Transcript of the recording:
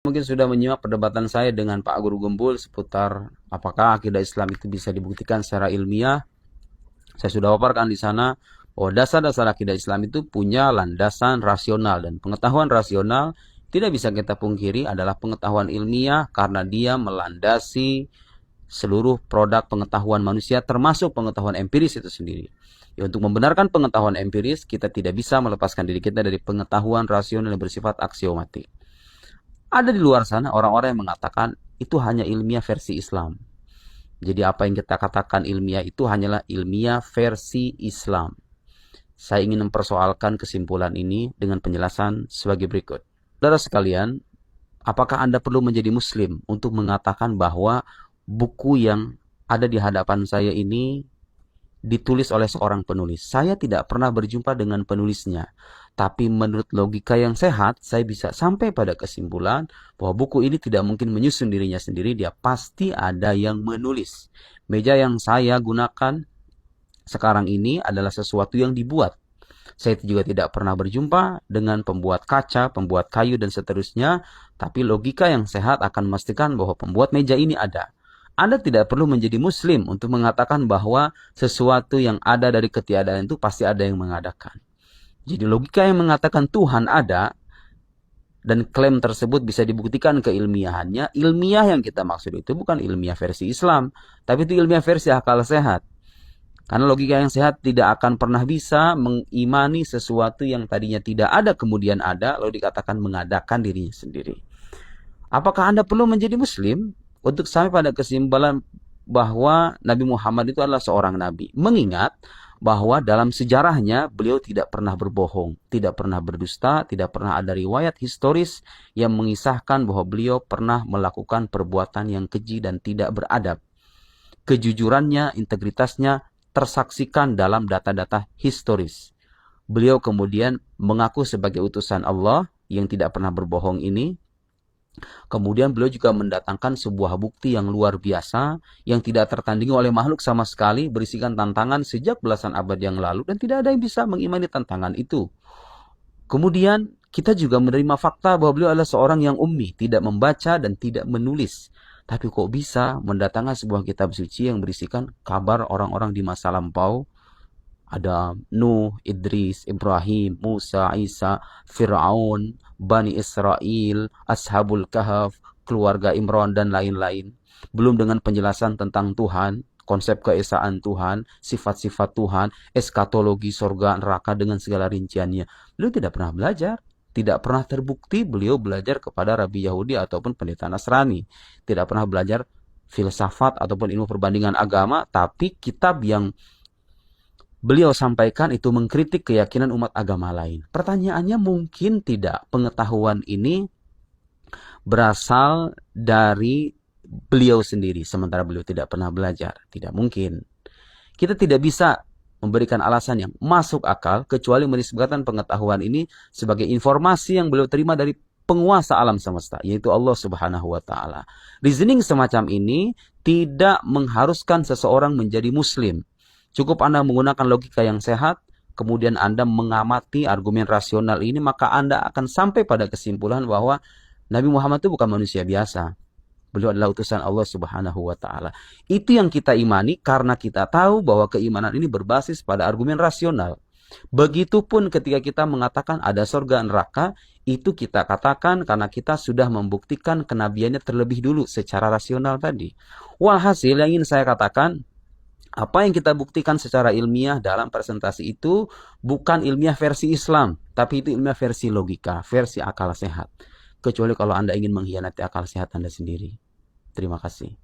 Mungkin sudah menyimak perdebatan saya dengan Pak Guru Gembul seputar apakah akidah Islam itu bisa dibuktikan secara ilmiah. Saya sudah paparkan di sana bahwa dasar-dasar akidah Islam itu punya landasan rasional, dan pengetahuan rasional tidak bisa kita pungkiri adalah pengetahuan ilmiah karena dia melandasi seluruh produk pengetahuan manusia termasuk pengetahuan empiris itu sendiri. Ya, untuk membenarkan pengetahuan empiris, kita tidak bisa melepaskan diri kita dari pengetahuan rasional yang bersifat aksiomatik. Ada di luar sana orang-orang yang mengatakan itu hanya ilmiah versi Islam. Jadi apa yang kita katakan ilmiah itu hanyalah ilmiah versi Islam. Saya ingin mempersoalkan kesimpulan ini dengan penjelasan sebagai berikut. Saudara sekalian, apakah Anda perlu menjadi Muslim untuk mengatakan bahwa buku yang ada di hadapan saya ini ditulis oleh seorang penulis? Saya tidak pernah berjumpa dengan penulisnya. Tapi menurut logika yang sehat, saya bisa sampai pada kesimpulan bahwa buku ini tidak mungkin menyusun dirinya sendiri. Dia pasti ada yang menulis. Meja yang saya gunakan sekarang ini adalah sesuatu yang dibuat. Saya juga tidak pernah berjumpa dengan pembuat kaca, pembuat kayu, dan seterusnya. Tapi logika yang sehat akan memastikan bahwa pembuat meja ini ada. Anda tidak perlu menjadi Muslim untuk mengatakan bahwa sesuatu yang ada dari ketiadaan itu pasti ada yang mengadakan. Jadi logika yang mengatakan Tuhan ada dan klaim tersebut bisa dibuktikan keilmiahannya, ilmiah yang kita maksud itu bukan ilmiah versi Islam, tapi itu ilmiah versi akal sehat. Karena logika yang sehat tidak akan pernah bisa mengimani sesuatu yang tadinya tidak ada kemudian ada, lalu dikatakan mengadakan dirinya sendiri. Apakah Anda perlu menjadi Muslim untuk sampai pada kesimpulan bahwa Nabi Muhammad itu adalah seorang nabi? Mengingat bahwa dalam sejarahnya beliau tidak pernah berbohong, tidak pernah berdusta, tidak pernah ada riwayat historis yang mengisahkan bahwa beliau pernah melakukan perbuatan yang keji dan tidak beradab. Kejujurannya, integritasnya tersaksikan dalam data-data historis. Beliau kemudian mengaku sebagai utusan Allah yang tidak pernah berbohong ini. Kemudian beliau juga mendatangkan sebuah bukti yang luar biasa yang tidak tertandingi oleh makhluk sama sekali, berisikan tantangan sejak belasan abad yang lalu dan tidak ada yang bisa mengimani tantangan itu. Kemudian kita juga menerima fakta bahwa beliau adalah seorang yang ummi, tidak membaca dan tidak menulis. Tapi kok bisa mendatangkan sebuah kitab suci yang berisikan kabar orang-orang di masa lampau? Ada Nuh, Idris, Ibrahim, Musa, Isa, Fir'aun, Bani Israel, Ashabul Kahf, keluarga Imran, dan lain-lain. Belum dengan penjelasan tentang Tuhan, konsep keesaan Tuhan, sifat-sifat Tuhan, eskatologi, surga, neraka dengan segala rinciannya. Beliau tidak pernah belajar. Tidak pernah terbukti beliau belajar kepada Rabi Yahudi ataupun pendeta Nasrani. Tidak pernah belajar filsafat ataupun ilmu perbandingan agama, tapi kitab yang beliau sampaikan itu mengkritik keyakinan umat agama lain. Pertanyaannya mungkin tidak pengetahuan ini berasal dari beliau sendiri, sementara beliau tidak pernah belajar. Tidak mungkin. Kita tidak bisa memberikan alasan yang masuk akal, kecuali menisbatkan pengetahuan ini sebagai informasi yang beliau terima dari penguasa alam semesta, yaitu Allah Subhanahu wa Ta'ala. Reasoning semacam ini tidak mengharuskan seseorang menjadi Muslim. Cukup Anda menggunakan logika yang sehat, kemudian Anda mengamati argumen rasional ini, maka Anda akan sampai pada kesimpulan bahwa Nabi Muhammad itu bukan manusia biasa. Beliau adalah utusan Allah Subhanahu wa Ta'ala. Itu yang kita imani karena kita tahu bahwa keimanan ini berbasis pada argumen rasional. Begitupun ketika kita mengatakan ada surga neraka, itu kita katakan karena kita sudah membuktikan kenabiannya terlebih dulu secara rasional tadi. Walhasil yang ingin saya katakan, apa yang kita buktikan secara ilmiah dalam presentasi itu bukan ilmiah versi Islam, tapi itu ilmiah versi logika, versi akal sehat. Kecuali kalau Anda ingin mengkhianati akal sehat Anda sendiri. Terima kasih.